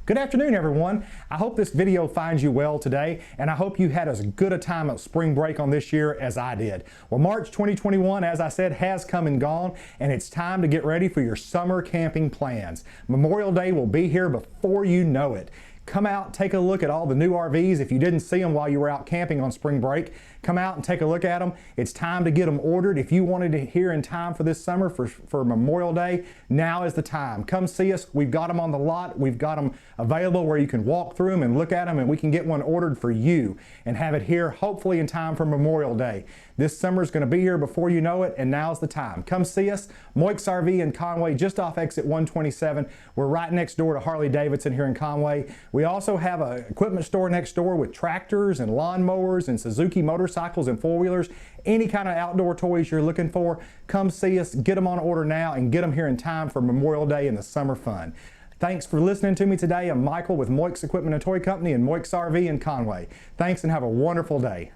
Good afternoon, everyone. I hope this video finds you well today, and I hope you had as good a time at spring break on this year as I did. Well, March 2021, as I said, has come and gone, and it's time to get ready for your summer camping plans. Memorial Day will be here before you know it. Come out, take a look at all the new RVs. If you didn't see them while you were out camping on spring break, come out and take a look at them. It's time to get them ordered. If you wanted to hear in time for this summer for Memorial Day, now is the time. Come see us. We've got them on the lot. We've got them available where you can walk through them and look at them, and we can get one ordered for you and have it here hopefully in time for Memorial Day. This summer is going to be here before you know it, and now's the time. Come see us. Moix RV in Conway, just off exit 127. We're right next door to Harley Davidson here in Conway. We also have an equipment store next door with tractors and lawnmowers and Suzuki motorcycles and four-wheelers. Any kind of outdoor toys you're looking for, come see us, get them on order now, and get them here in time for Memorial Day and the summer fun. Thanks for listening to me today. I'm Michael with Moix Equipment and Toy Company and Moix RV in Conway. Thanks and have a wonderful day.